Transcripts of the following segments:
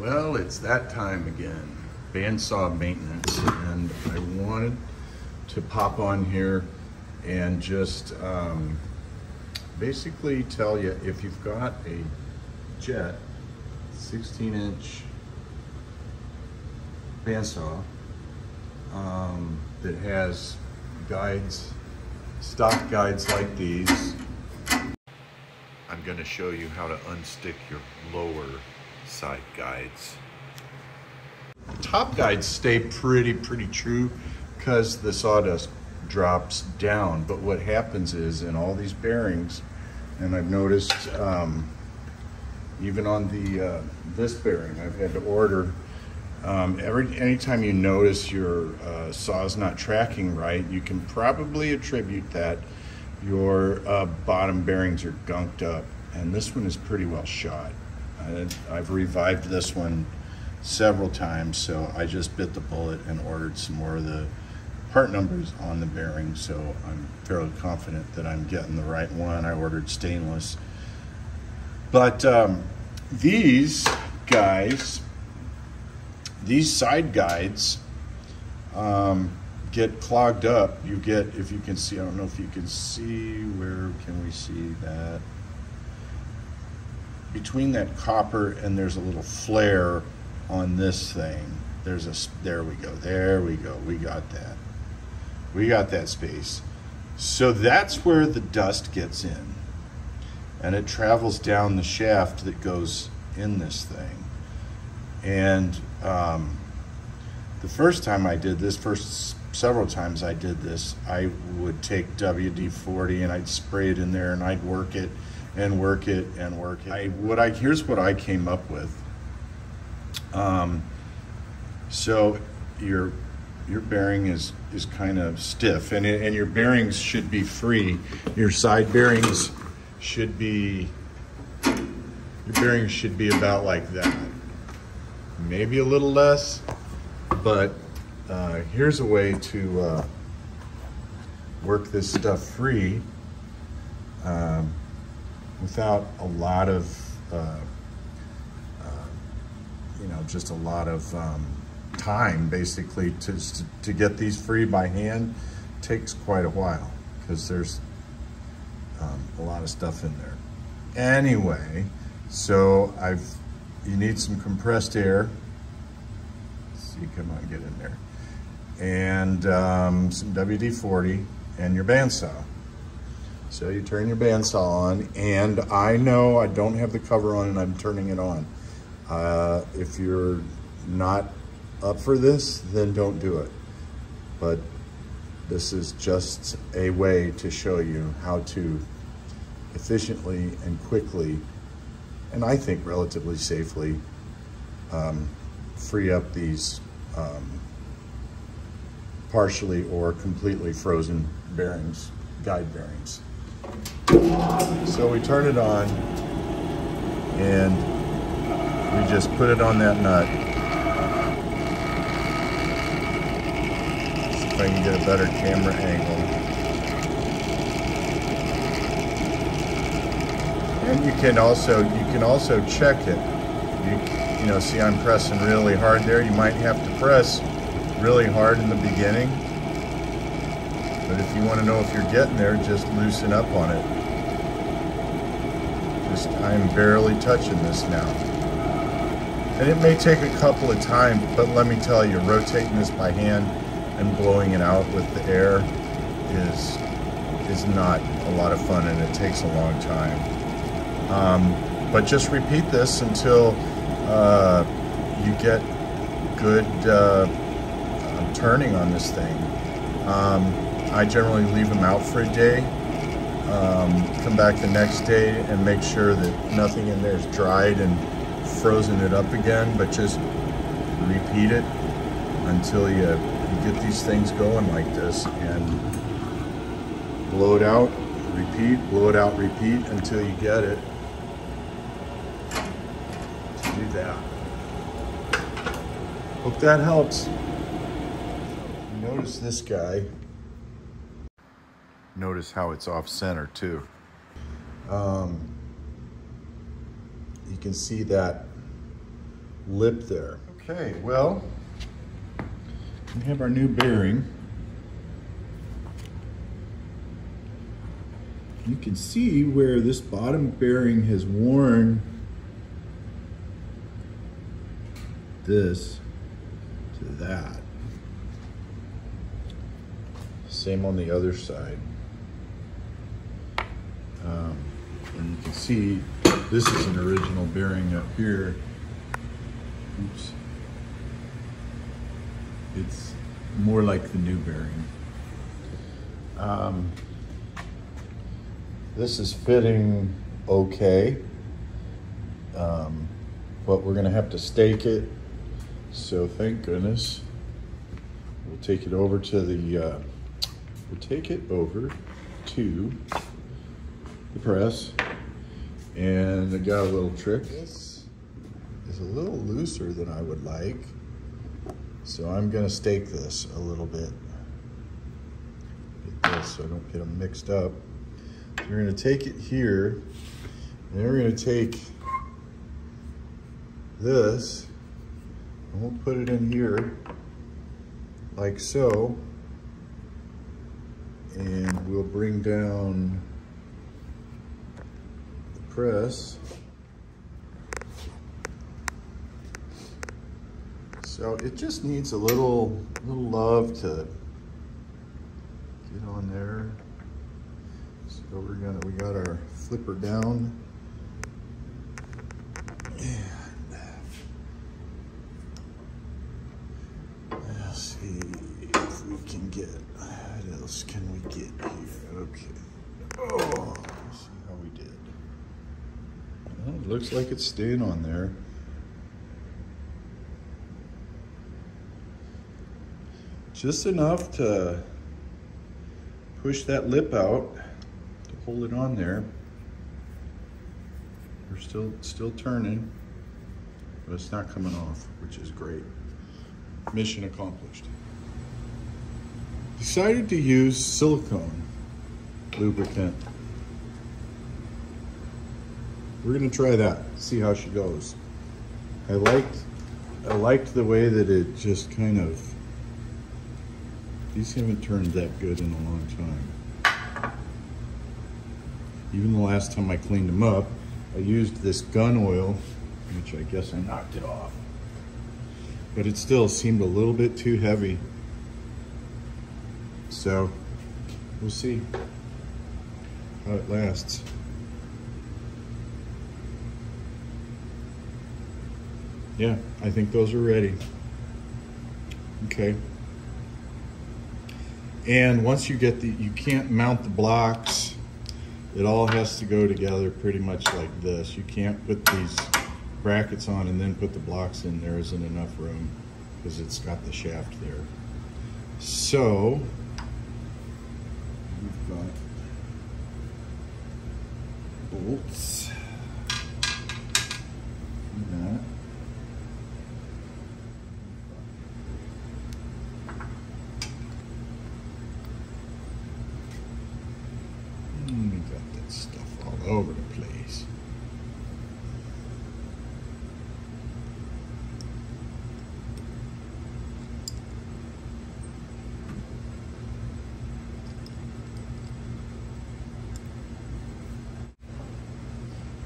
Well, it's that time again, bandsaw maintenance, and I wanted to pop on here and just basically tell you, if you've got a jet 16-inch bandsaw that has guides, stock guides like these, I'm going to show you how to unstick your lower side guides. Top guides stay pretty true because the sawdust drops down, but what happens is in all these bearings, and I've noticed even on the this bearing I've had to order, anytime you notice your saw's not tracking right, you can probably attribute that your bottom bearings are gunked up, and this one is pretty well shot. I've revived this one several times, so I just bit the bullet and ordered some more of the part numbers on the bearing, so I'm fairly confident that I'm getting the right one. I ordered stainless. But these guys, these side guides get clogged up. You get, if you can see, I don't know if you can see, where can we see that? Between that copper and there's a little flare on this thing. There's a, there we go, we got that. We got that space. So that's where the dust gets in, and it travels down the shaft that goes in this thing. And the first time I did this, several times I did this, I would take WD-40 and I'd spray it in there and I'd work it and work it and work it. Here's what I came up with. So your bearing is kind of stiff, and your bearings should be free. Your side bearings should be, your bearings should be about like that. Maybe a little less, but here's a way to work this stuff free without a lot of, you know, just a lot of time. Basically, to get these free by hand takes quite a while because there's a lot of stuff in there. Anyway, so you need some compressed air. Let's see, come on, get in there. And some WD-40 and your bandsaw. So you turn your bandsaw on, and I know I don't have the cover on and I'm turning it on. If you're not up for this, then don't do it. But this is just a way to show you how to efficiently and quickly, and I think relatively safely, free up these partially or completely frozen bearings, guide bearings. So we turn it on and we just put it on that nut. See if I can get a better camera angle. And you can also check it. You know, see, I'm pressing really hard there. You might have to press really hard in the beginning, but if you want to know if you're getting there, just loosen up on it. I'm barely touching this now. And it may take a couple of times, but let me tell you, rotating this by hand and blowing it out with the air is not a lot of fun, and it takes a long time. But just repeat this until you get good turning on this thing. I generally leave them out for a day, come back the next day and make sure that nothing in there is dried and frozen it up again, but just repeat it until you get these things going like this, and blow it out, repeat, blow it out, repeat until you get it. Do that. Hope that helps. Notice this guy. Notice how it's off center too. You can see that lip there. Okay, well, we have our new bearing. You can see where this bottom bearing has worn this to that. Same on the other side. And you can see this is an original bearing up here. Oops. It's more like the new bearing. This is fitting okay, but we're gonna have to stake it. So thank goodness. We'll take it over to the press, and I got a little trick. This is a little looser than I would like, so I'm gonna stake this a little bit. Get this so I don't get them mixed up. So we're gonna take it here, and then we're gonna take this, and we'll put it in here, like so, and we'll bring down the press. So it just needs a little love to get on there. So we got our flipper down. And let's see if we can get, what else can we get here? Okay. Oh, let's see how we did. Well, it looks like it's staying on there. Just enough to push that lip out to hold it on there. We're still turning, but it's not coming off, which is great. Mission accomplished. Decided to use silicone lubricant. We're gonna try that, see how she goes. I liked the way that it just kind of, these haven't turned that good in a long time. Even the last time I cleaned them up, I used this gun oil, which I guess I knocked it off. But it still seemed a little bit too heavy. So, we'll see how it lasts. Yeah, I think those are ready. Okay. And once you get you can't mount the blocks. It all has to go together pretty much like this. You can't put these brackets on and then put the blocks in. There isn't enough room because it's got the shaft there. So, we've got bolts. And that. We got that stuff all over the place.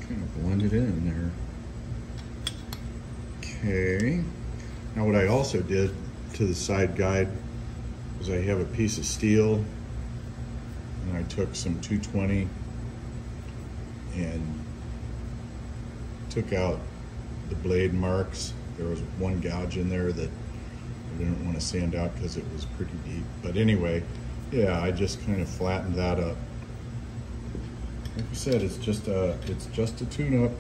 Kind of blended in there. Okay. Now what I also did to the side guide was I have a piece of steel, and I took some 220 and took out the blade marks. There was one gouge in there that I didn't want to sand out because it was pretty deep. But anyway, yeah, I just kind of flattened that up. Like I said, it's just a tune-up.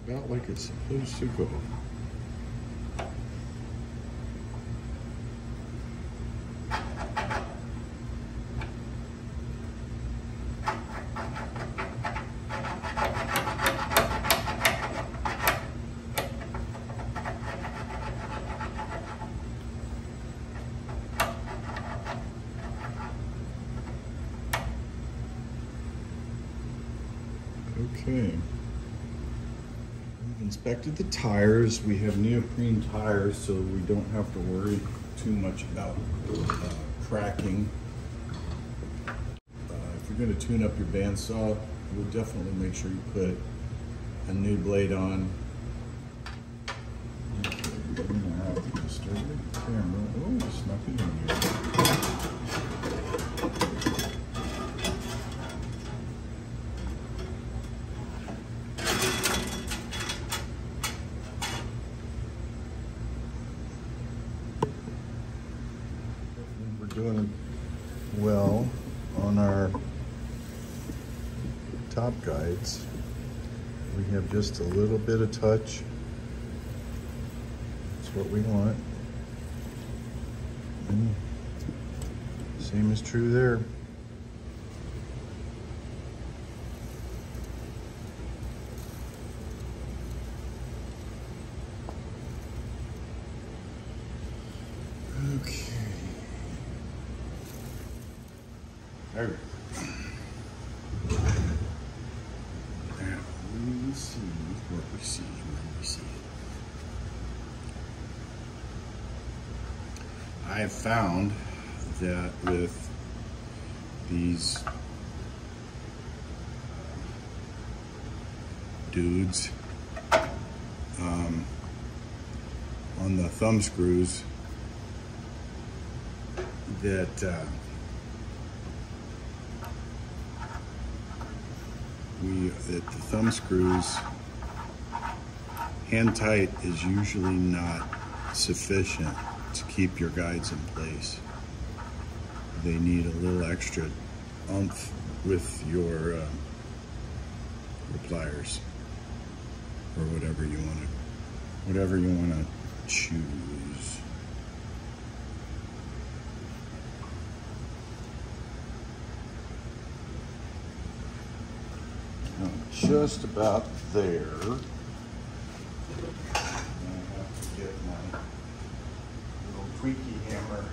about like it's supposed to go. Okay, we've inspected the tires. We have neoprene tires, so we don't have to worry too much about cracking. If you're going to tune up your bandsaw, I would definitely make sure you put a new blade on. Okay, we're going to have to start the camera. Oh, it's not in here. Doing well on our top guides. We have just a little bit of touch. That's what we want. And same is true there. Okay. There we go. Now we see what we see when we see it. I have found that with these dudes on the thumb screws that the thumb screws, hand tight is usually not sufficient to keep your guides in place. They need a little extra oomph with your pliers, or whatever you want to choose. Just about there. I have to get my little tweaky hammer.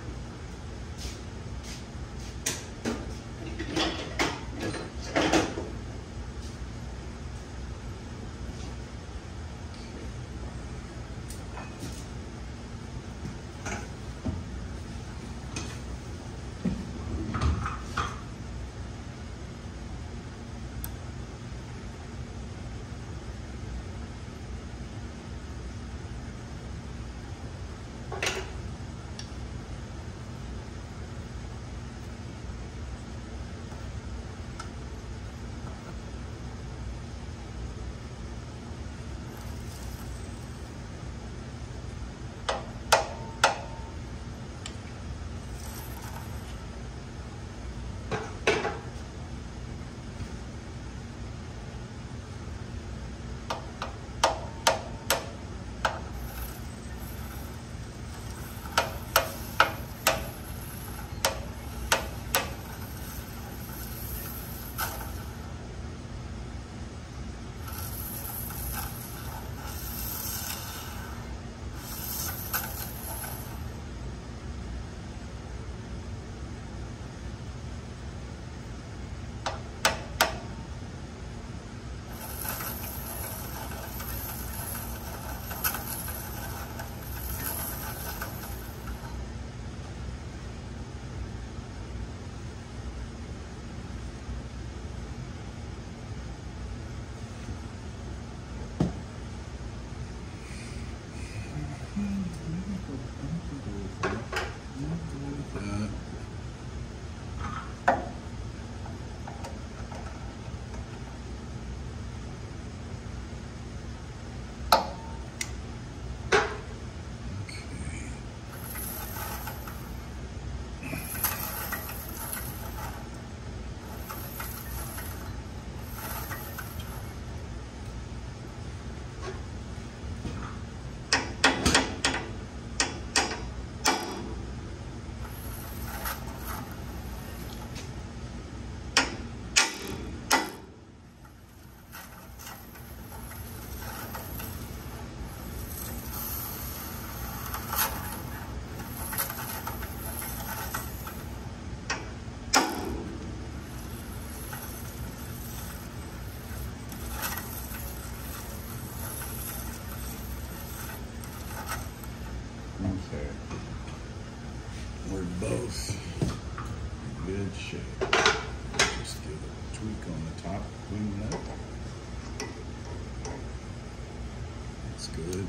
good.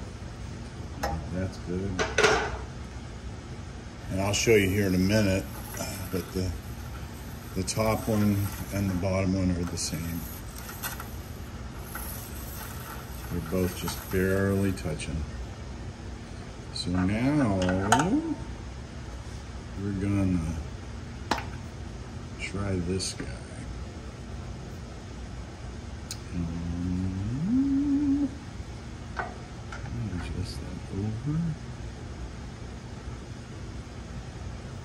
That's good. And I'll show you here in a minute, but the top one and the bottom one are the same. They're both just barely touching. So now we're gonna try this guy. Adjust that over.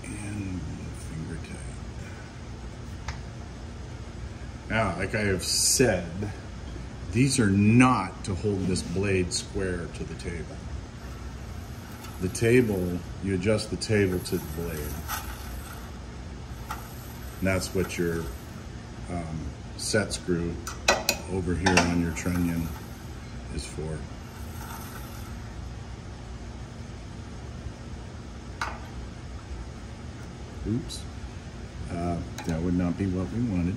And finger tight. Now, like I have said, these are not to hold this blade square to the table. The table, you adjust the table to the blade. And that's what your set screw over here on your trunnion is for. Oops, that would not be what we wanted.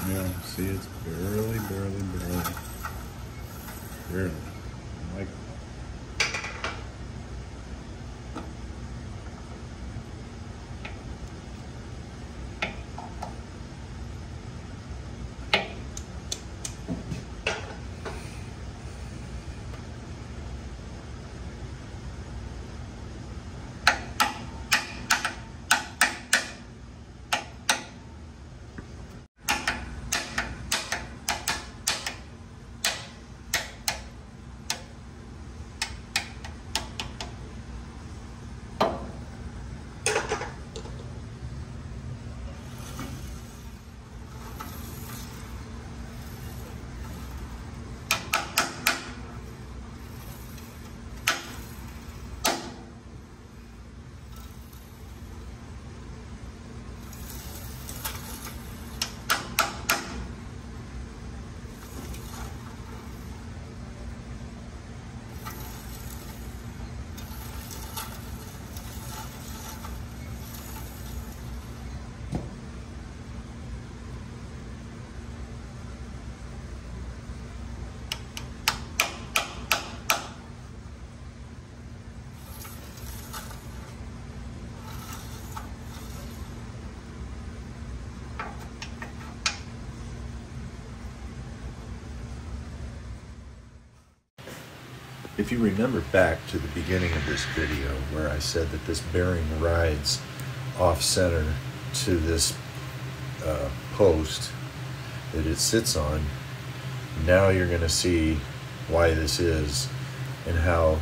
Yeah, see, it's barely. Like If you remember back to the beginning of this video where I said that this bearing rides off center to this post that it sits on, now you're going to see why this is and how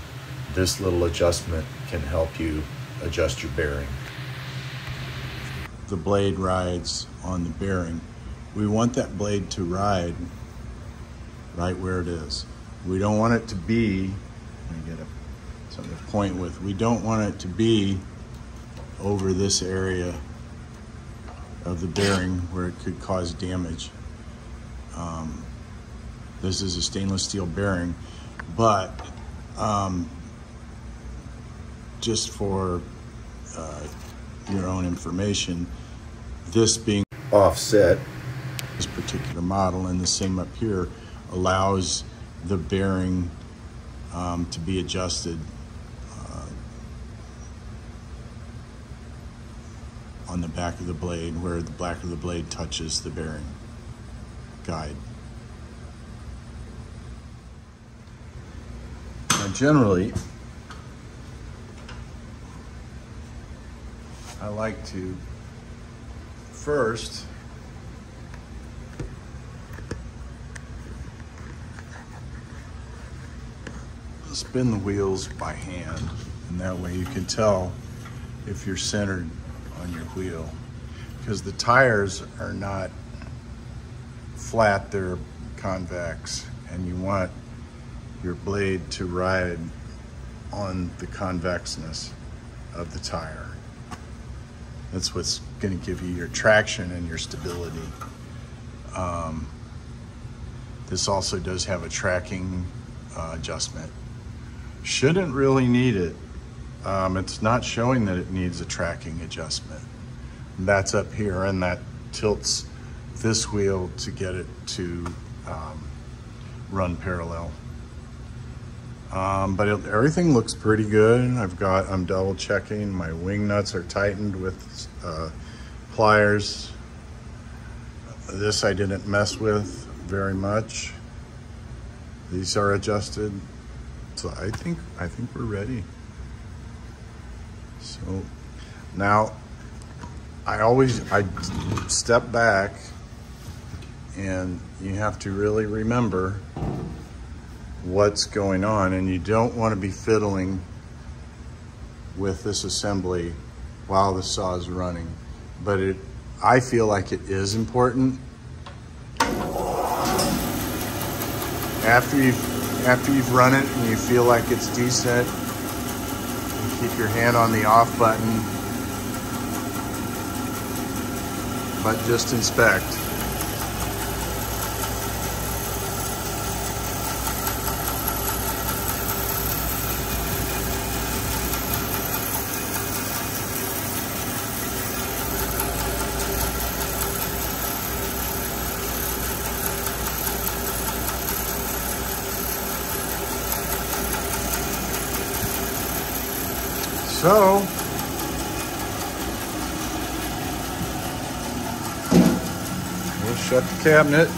this little adjustment can help you adjust your bearing. the blade rides on the bearing. We want that blade to ride right where it is. We don't want it to be, let me get something to point with, we don't want it to be over this area of the bearing where it could cause damage. This is a stainless steel bearing, but just for your own information, this being offset, this particular model, and the same up here, allows the bearing to be adjusted on the back of the blade, where the back of the blade touches the bearing guide. Now generally, I like to first spin the wheels by hand, and that way you can tell if you're centered on your wheel, because the tires are not flat, they're convex, and you want your blade to ride on the convexness of the tire. That's what's going to give you your traction and your stability. This also does have a tracking adjustment. Shouldn't really need it. It's not showing that it needs a tracking adjustment. That's up here, and that tilts this wheel to get it to run parallel. But everything looks pretty good. I'm double checking. My wing nuts are tightened with pliers. This I didn't mess with very much. These are adjusted. So I think we're ready. So now I step back, and you have to really remember what's going on, and you don't want to be fiddling with this assembly while the saw is running. But I feel like it is important. After you've run it and you feel like it's decent, you keep your hand on the off button, but just inspect. So, we'll shut the cabinet.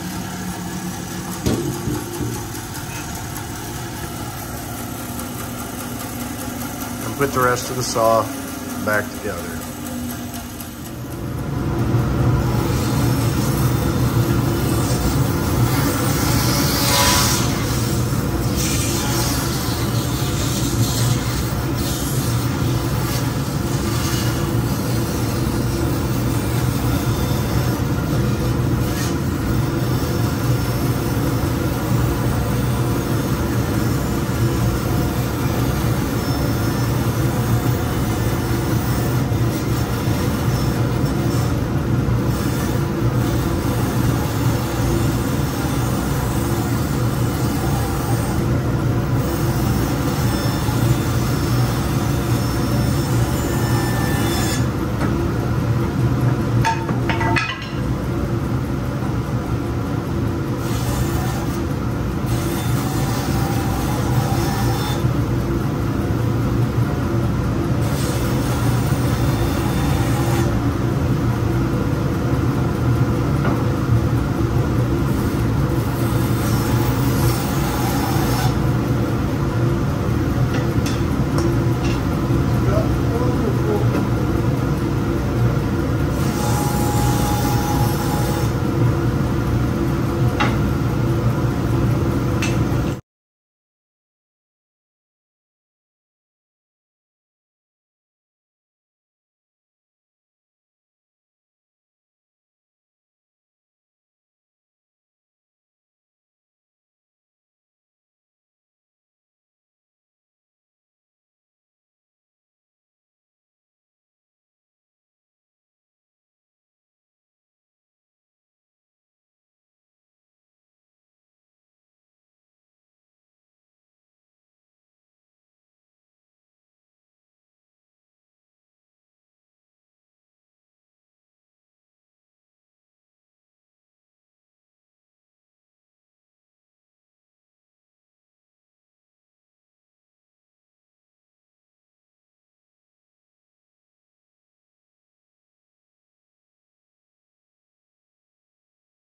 And put the rest of the saw back together.